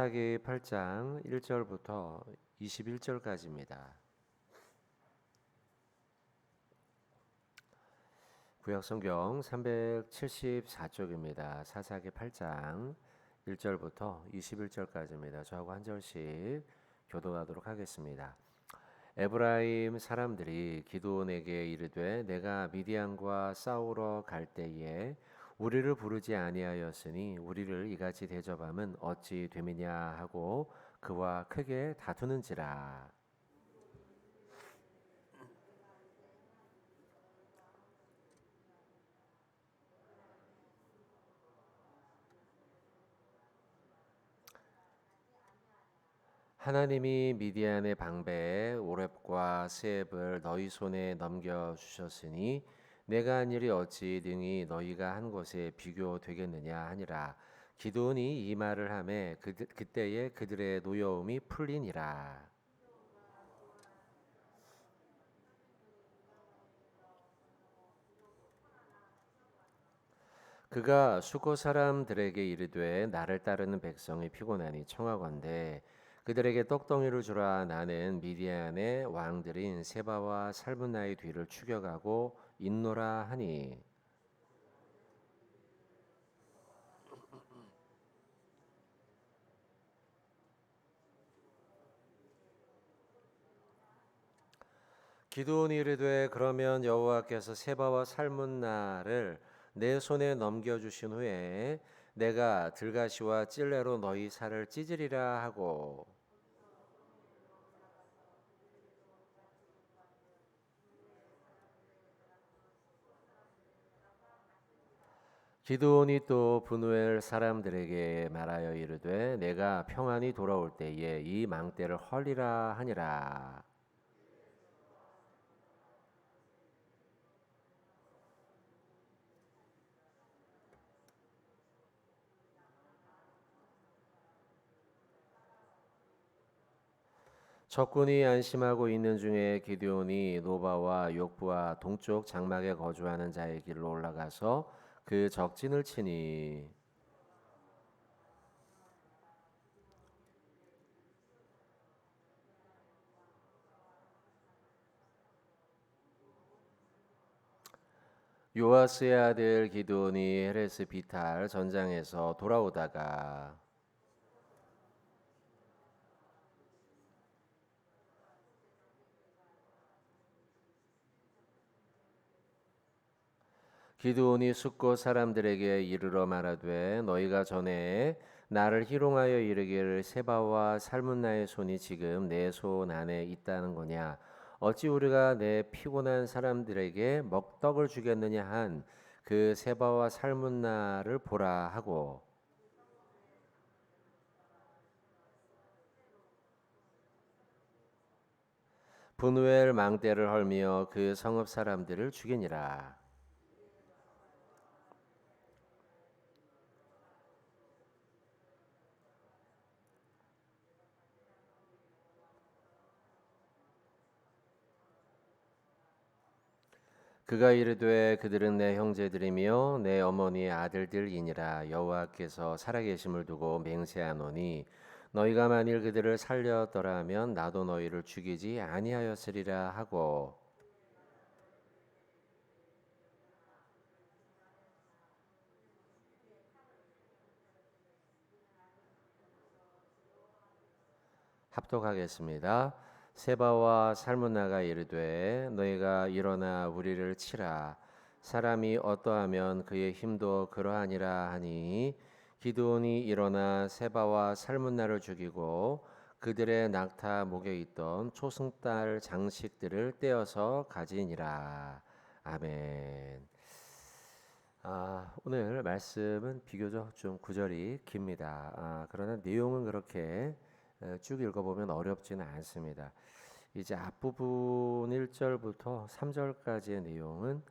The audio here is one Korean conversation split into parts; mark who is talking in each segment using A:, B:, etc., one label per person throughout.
A: 사사기 8장 1절부터 21절까지입니다. 구약성경 374쪽입니다. 사사기 8장 1절부터 21절까지입니다. 저하고 한 절씩 교도하도록 하겠습니다. 에브라임 사람들이 기드온에게 이르되 내가 미디안과 싸우러 갈 때에 우리를 부르지 아니하였으니 우리를 이같이 대접함은 어찌 됨이냐 하고 그와 크게 다투는지라. 하나님이 미디안의 방배에 오렙과 스앱을 너희 손에 넘겨 주셨으니 내가 한 일이 어찌 능히 너희가 한 것에 비교되겠느냐 하니라. 기드온이 이 말을 하매 그때에 그들의 노여움이 풀리니라. 그가 수고 사람들에게 이르되 나를 따르는 백성이 피곤하니 청하건대 그들에게 떡덩이를 주라. 나는 미디안의 왕들인 세바와 살문나의 뒤를 추격하고 있노라 하니 기드온이 이르되 그러면 여호와께서 세바와 살문나를 내 손에 넘겨주신 후에 내가 들가시와 찔레로 너희 살을 찢으리라 하고 기드온이 또 브누엘 사람들에게 말하여 이르되 내가 평안히 돌아올 때에 이 망대를 헐리라 하니라. 적군이 안심하고 있는 중에 기드온이 노바와 욕부와 동쪽 장막에 거주하는 자의 길로 올라가서 그 적진을 치니 요아스의 아들 기드온이 헤레스 비탈 전장에서 돌아오다가 기드온이 숫곳 사람들에게 이르러 말하되 너희가 전에 나를 희롱하여 이르기를 세바와 살문나의 손이 지금 내 손 안에 있다는 거냐 어찌 우리가 내 피곤한 사람들에게 먹떡을 주겠느냐 한 그 세바와 살문나를 보라 하고 분우엘 망대를 헐며 그 성읍 사람들을 죽이니라. 그가 이르되 그들은 내 형제들이며 내 어머니의 아들들이니라. 여호와께서 살아계심을 두고 맹세하노니 너희가 만일 그들을 살렸더라면 나도 너희를 죽이지 아니하였으리라 하고 합독하겠습니다. 세바와 살문나가 이르되 너희가 일어나 우리를 치라. 사람이 어떠하면 그의 힘도 그러하니라 하니 기드온이 일어나 세바와 살문나를 죽이고 그들의 낙타 목에 있던 초승달 장식들을 떼어서 가지니라. 아멘. 오늘 말씀은 비교적 좀 구절이 깁니다. 그러나 내용은 그렇게 쭉 읽어보면 어렵지는 않습니다. 이제 앞부분 1절부터 3절까지의 내용은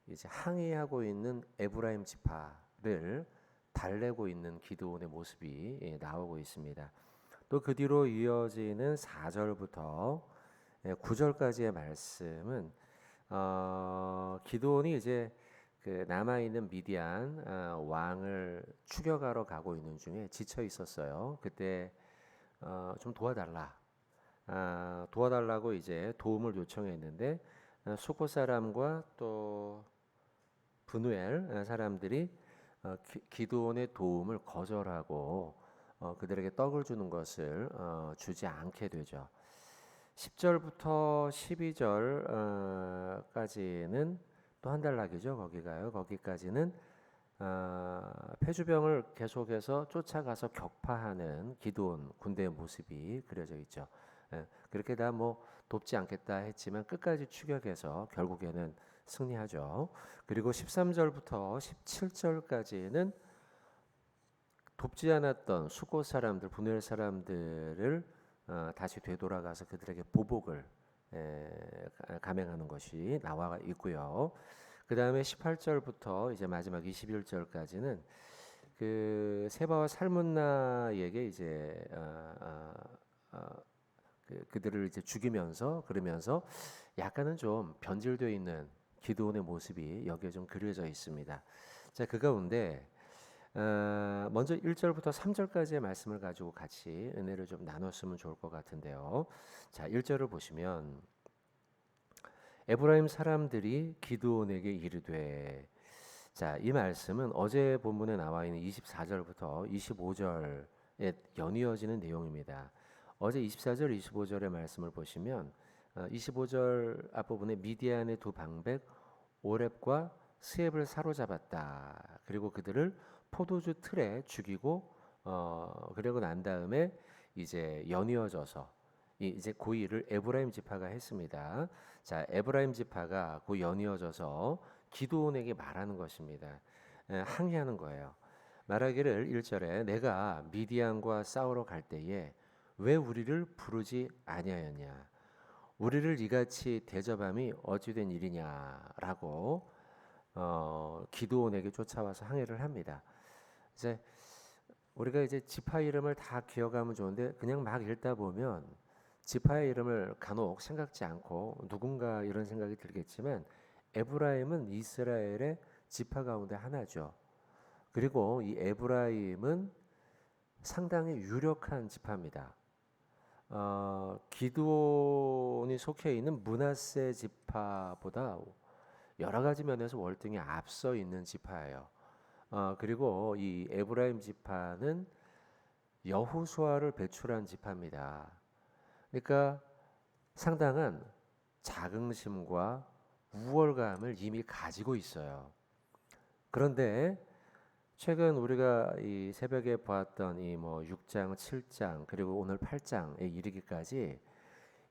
A: 이제 항의하고 있는 에브라임 지파를 달래고 있는 기드온의 모습이 나오고 있습니다. 또 그 뒤로 이어지는 4절부터 9절까지의 말씀은 기드온이 이제 그 남아 있는 미디안 왕을 추격하러 가고 있는 중에 지쳐 있었어요. 그때 좀 도와달라고 이제 도움을 요청했는데 수코 사람과 또 브누엘 사람들이 기드온의 도움을 거절하고 그들에게 떡을 주는 것을 주지 않게 되죠. 10절부터 12절까지는 또 한 달락이죠. 거기가요. 거기까지는 패주병을 계속해서 쫓아가서 격파하는 기드온 군대의 모습이 그려져 있죠. 그렇게 다 뭐 돕지 않겠다 했지만 끝까지 추격해서 결국에는 승리하죠. 그리고 13절부터 17절까지는 돕지 않았던 수고 사람들, 분노의 사람들을 다시 되돌아가서 그들에게 보복을 감행하는 것이 나와 있고요. 그 다음에 18절부터 이제 마지막 21절까지는 그 세바와 살문나에게 이제 그들을 이제 죽이면서 그러면서 약간은 좀 변질되어 있는 기드온의 모습이 여기에 좀 그려져 있습니다. 자, 그 가운데 먼저 1절부터 3절까지의 말씀을 가지고 같이 은혜를 좀 나눴으면 좋을 것 같은데요. 자, 1절을 보시면 에브라임 사람들이 기드온에게 이르되, 자, 이 말씀은 어제 본문에 나와 있는 24절부터 25절에 연이어지는 내용입니다. 어제 24절, 25절의 말씀을 보시면 25절 앞부분에 미디안의 두 방백 오렙과 스앱을 사로잡았다. 그리고 그들을 포도주 틀에 죽이고 그러고 난 다음에 이제 연이어져서 이제 그 일을 에브라임 지파가 했습니다. 자, 에브라임 지파가 그 연이어져서 기드온에게 말하는 것입니다. 항의하는 거예요. 말하기를 1절에 내가 미디안과 싸우러 갈 때에 왜 우리를 부르지 아니하였냐? 우리를 이같이 대접함이 어찌된 일이냐라고 기드온에게 쫓아와서 항의를 합니다. 이제 우리가 이제 지파 이름을 다 기억하면 좋은데 그냥 막 읽다 보면 지파의 이름을 간혹 생각지 않고 누군가 이런 생각이 들겠지만 에브라임은 이스라엘의 지파 가운데 하나죠. 그리고 이 에브라임은 상당히 유력한 지파입니다. 기드온이 속해 있는 므낫세 지파보다 여러 가지 면에서 월등히 앞서 있는 지파예요. 그리고 이 에브라임 지파는 여호수아를 배출한 지파입니다. 그러니까 상당한 자긍심과 우월감을 이미 가지고 있어요. 그런데 최근 우리가 이 새벽에 보았던 이 뭐 6장, 7장 그리고 오늘 8장에 이르기까지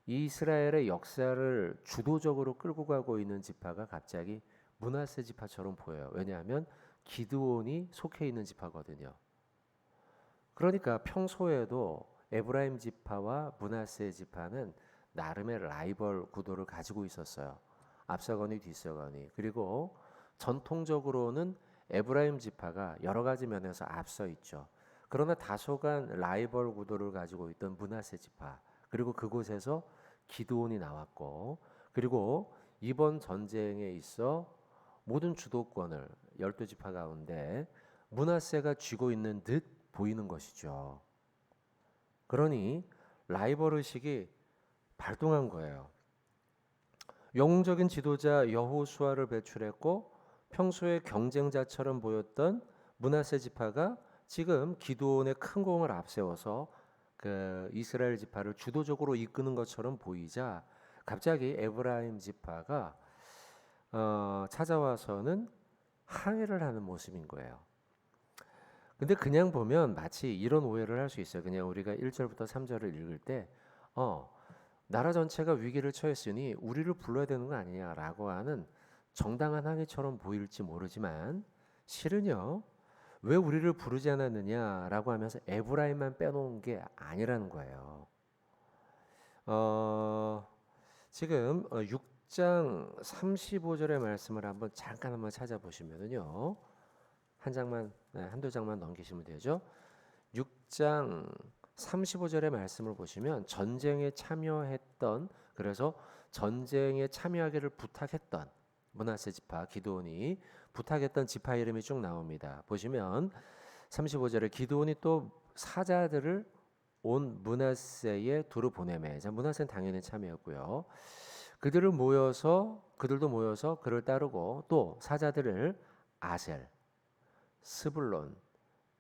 A: 이스라엘의 역사를 주도적으로 끌고 가고 있는 지파가 갑자기 므낫세 지파처럼 보여요. 왜냐하면 기드온이 속해 있는 지파거든요. 그러니까 평소에도 에브라임 지파와 므낫세 지파는 나름의 라이벌 구도를 가지고 있었어요. 앞서거니 뒤서거니. 그리고 전통적으로는 에브라임 지파가 여러 가지 면에서 앞서 있죠. 그러나 다소간 라이벌 구도를 가지고 있던 므낫세 지파, 그리고 그곳에서 기드온이 나왔고, 그리고 이번 전쟁에 있어 모든 주도권을 12지파 가운데 므낫세가 쥐고 있는 듯 보이는 것이죠. 그러니 라이벌 의식이 발동한 거예요. 영웅적인 지도자 여호수아를 배출했고 평소에 경쟁자처럼 보였던 므낫세 지파가 지금 기드온의 큰 공을 앞세워서 그 이스라엘 지파를 주도적으로 이끄는 것처럼 보이자 갑자기 에브라임 지파가 찾아와서는 항의를 하는 모습인 거예요. 근데 그냥 보면 마치 이런 오해를 할 수 있어요. 그냥 우리가 1절부터 3절을 읽을 때 나라 전체가 위기를 처했으니 우리를 불러야 되는 거 아니냐라고 하는 정당한 항의처럼 보일지 모르지만 실은요. 왜 우리를 부르지 않았느냐라고 하면서 에브라임만 빼놓은 게 아니라는 거예요. 지금 6장 35절의 말씀을 잠깐 찾아보시면은요. 한두 장만 넘기시면 되죠. 6장 35절의 말씀을 보시면 전쟁에 참여했던, 그래서 전쟁에 참여하기를 부탁했던 므낫세 지파 기드온이 부탁했던 지파 이름이 쭉 나옵니다. 보시면 35절에 기드온이 또 사자들을 온 므낫세에 두루 보내매. 자, 므낫세는 당연히 참이었고요. 그들도 모여서 그를 따르고 또 사자들을 아셀, 스불론,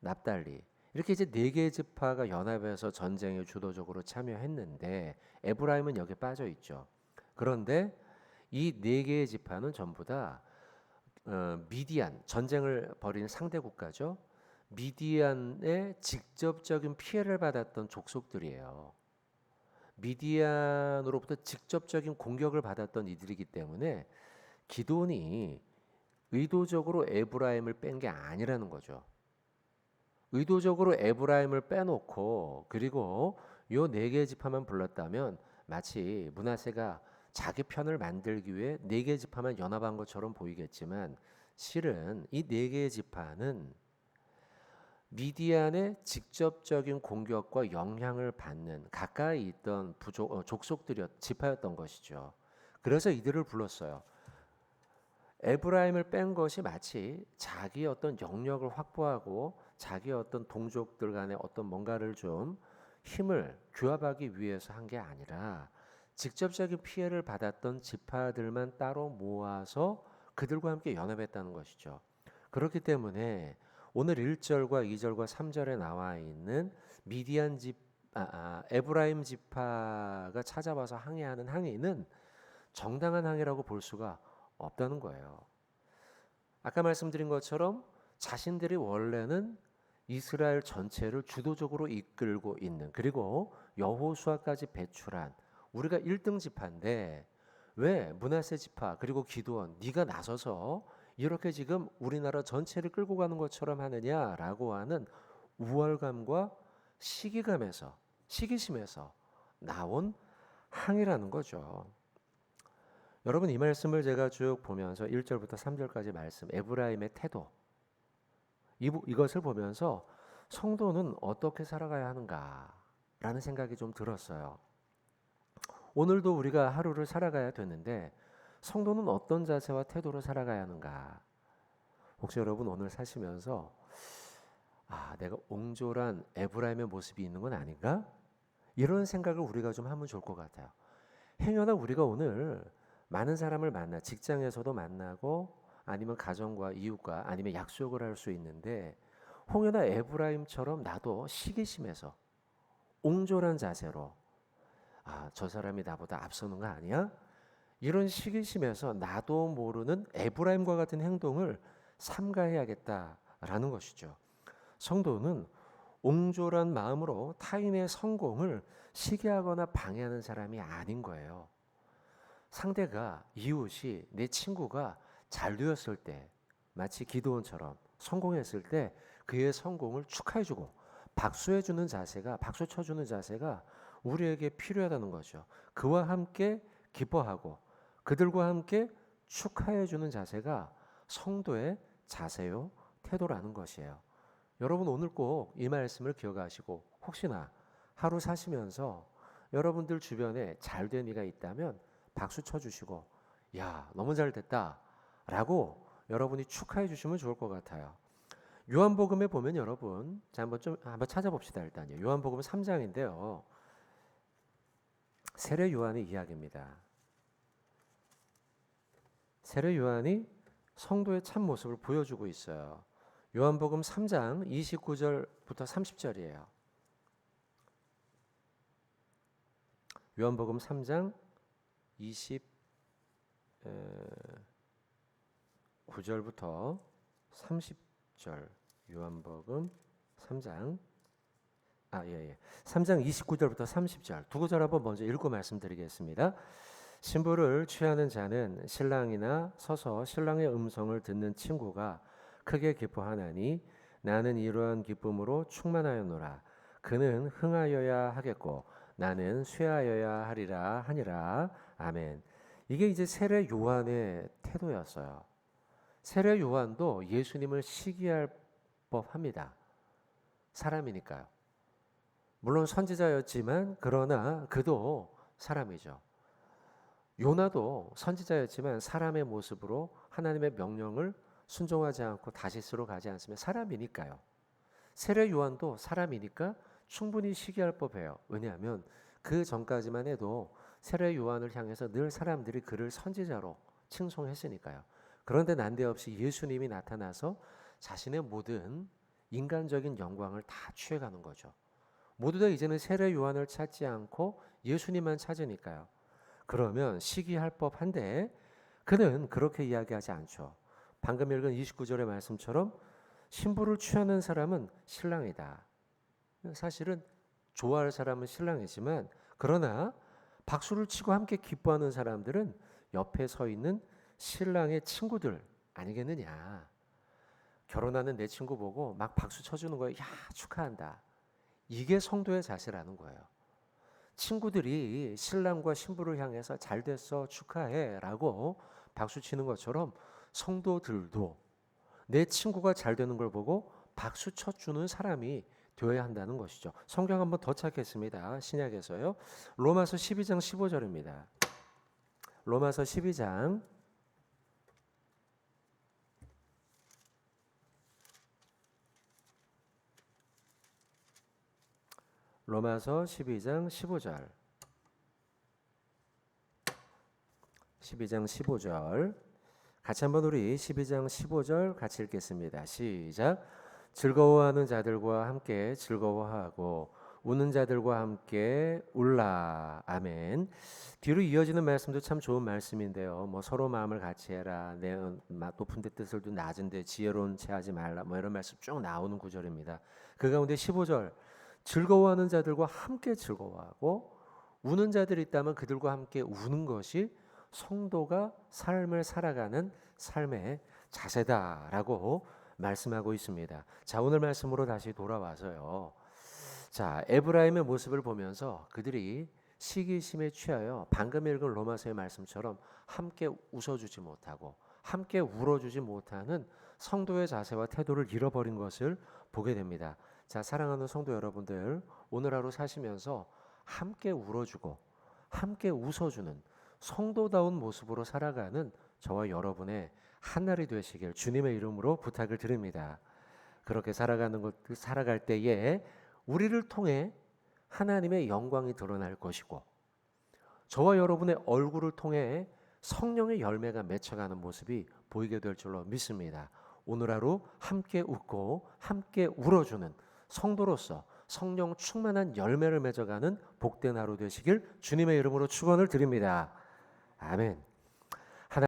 A: 납달리 이렇게 이제 네 개의 지파가 연합해서 전쟁에 주도적으로 참여했는데 에브라임은 여기에 빠져 있죠. 그런데 이 네 개의 지파는 전부 다 미디안 전쟁을 벌이는 상대 국가죠. 미디안의 직접적인 피해를 받았던 족속들이에요. 미디안으로부터 직접적인 공격을 받았던 이들이기 때문에 기드온이 의도적으로 에브라임을 뺀 게 아니라는 거죠. 의도적으로 에브라임을 빼놓고 그리고 요 네 개의 지파만 불렀다면 마치 므낫세가 자기 편을 만들기 위해 네 개의 지파만 연합한 것처럼 보이겠지만 실은 이 네 개의 지파는 미디안의 직접적인 공격과 영향을 받는 가까이 있던 지파였던 것이죠. 그래서 이들을 불렀어요. 에브라임을 뺀 것이 마치 자기의 어떤 영역을 확보하고 자기의 어떤 동족들 간의 어떤 뭔가를 좀 힘을 규합하기 위해서 한 게 아니라 직접적인 피해를 받았던 지파들만 따로 모아서 그들과 함께 연합했다는 것이죠. 그렇기 때문에 오늘 1절과 2절과 3절에 나와 있는 에브라임 지파가 찾아와서 항해하는 항해는 정당한 항해라고 볼 수가 없다는 거예요. 아까 말씀드린 것처럼 자신들이 원래는 이스라엘 전체를 주도적으로 이끌고 있는 그리고 여호수아까지 배출한 우리가 1등 지파인데 왜 므낫세 지파 그리고 기드온 네가 나서서 이렇게 지금 우리나라 전체를 끌고 가는 것처럼 하느냐라고 하는 우월감과 시기심에서 나온 항이라는 거죠. 여러분 이 말씀을 제가 쭉 보면서 1절부터 3절까지 말씀 에브라임의 태도 이것을 보면서 성도는 어떻게 살아가야 하는가라는 생각이 좀 들었어요. 오늘도 우리가 하루를 살아가야 되는데 성도는 어떤 자세와 태도로 살아가야 하는가? 혹시 여러분 오늘 사시면서 내가 옹졸한 에브라임의 모습이 있는 건 아닌가? 이런 생각을 우리가 좀 하면 좋을 것 같아요. 행여나 우리가 오늘 많은 사람을 만나 직장에서도 만나고 아니면 가정과 이웃과 아니면 약속을 할 수 있는데 혹여나 에브라임처럼 나도 시기심에서 옹졸한 자세로 저 사람이 나보다 앞서는 거 아니야? 이런 시기심에서 나도 모르는 에브라임과 같은 행동을 삼가해야겠다라는 것이죠. 성도는 옹졸한 마음으로 타인의 성공을 시기하거나 방해하는 사람이 아닌 거예요. 상대가 이웃이 내 친구가 잘 되었을 때 마치 기드온처럼 성공했을 때 그의 성공을 축하해주고 박수 쳐주는 자세가 우리에게 필요하다는 거죠. 그와 함께 기뻐하고 그들과 함께 축하해주는 자세가 성도의 자세요 태도라는 것이에요. 여러분 오늘 꼭 이 말씀을 기억하시고 혹시나 하루 사시면서 여러분들 주변에 잘된 이가 있다면 박수 쳐주시고 야 너무 잘됐다 라고 여러분이 축하해 주시면 좋을 것 같아요. 요한복음에 보면 여러분 한번 찾아봅시다. 일단요. 요한복음 3장인데요. 세례 요한의 이야기입니다. 세례 요한이 성도의 참 모습을 보여주고 있어요. 요한복음 3장 29절부터 30절이에요. 요한복음 3장 29절부터 30절 요한복음 3장 3장 29절부터 30절 두 구절 한번 먼저 읽고 말씀드리겠습니다. 신부를 취하는 자는 신랑이나 서서 신랑의 음성을 듣는 친구가 크게 기뻐하나니 나는 이러한 기쁨으로 충만하였노라. 그는 흥하여야 하겠고 나는 쇠하여야 하리라 하니라. 아멘. 이게 이제 세례 요한의 태도였어요. 세례 요한도 예수님을 시기할 법합니다. 사람이니까요. 물론 선지자였지만 그러나 그도 사람이죠. 요나도 선지자였지만 사람의 모습으로 하나님의 명령을 순종하지 않고 다시스로 가지 않으면 사람이니까요. 세례 요한도 사람이니까 충분히 시기할 법해요. 왜냐하면 그 전까지만 해도 세례 요한을 향해서 늘 사람들이 그를 선지자로 칭송했으니까요. 그런데 난데없이 예수님이 나타나서 자신의 모든 인간적인 영광을 다 취해가는 거죠. 모두 다 이제는 세례 요한을 찾지 않고 예수님만 찾으니까요. 그러면 시기할 법한데 그는 그렇게 이야기하지 않죠. 방금 읽은 29절의 말씀처럼 신부를 취하는 사람은 신랑이다. 사실은 좋아할 사람은 신랑이지만 그러나 박수를 치고 함께 기뻐하는 사람들은 옆에 서 있는 신랑의 친구들 아니겠느냐. 결혼하는 내 친구 보고 막 박수 쳐주는 거예요. 야, 축하한다. 이게 성도의 자세라는 거예요. 친구들이 신랑과 신부를 향해서 잘 됐어, 축하해 라고 박수 치는 것처럼 성도들도 내 친구가 잘 되는 걸 보고 박수 쳐주는 사람이 되어야 한다는 것이죠. 성경 한번 더 찾겠습니다. 신약에서요. 로마서 12장 15절입니다. 로마서 12장 15절 12장 15절 같이 한번 우리 12장 15절 같이 읽겠습니다. 시작. 즐거워하는 자들과 함께 즐거워하고 우는 자들과 함께 울라. 아멘. 뒤로 이어지는 말씀도 참 좋은 말씀인데요. 뭐 서로 마음을 같이 해라. 내 높은 데 뜻을 둔 낮은 데 지혜로운 채 하지 말라. 뭐 이런 말씀 쭉 나오는 구절입니다. 그 가운데 15절 즐거워하는 자들과 함께 즐거워하고 우는 자들이 있다면 그들과 함께 우는 것이 성도가 삶을 살아가는 삶의 자세다라고 말씀하고 있습니다. 자, 오늘 말씀으로 다시 돌아와서요. 자, 에브라임의 모습을 보면서 그들이 시기심에 취하여 방금 읽은 로마서의 말씀처럼 함께 웃어주지 못하고 함께 울어주지 못하는 성도의 자세와 태도를 잃어버린 것을 보게 됩니다. 자, 사랑하는 성도 여러분들, 오늘 하루 사시면서 함께 울어주고 함께 웃어주는 성도다운 모습으로 살아가는 저와 여러분의 한날이 되시길 주님의 이름으로 부탁을 드립니다. 그렇게 살아갈 때에 우리를 통해 하나님의 영광이 드러날 것이고 저와 여러분의 얼굴을 통해 성령의 열매가 맺혀가는 모습이 보이게 될 줄로 믿습니다. 오늘 하루 함께 웃고 함께 울어주는 성도로서 성령 충만한 열매를 맺어가는 복된 하루 되시길 주님의 이름으로 축원을 드립니다. 아멘.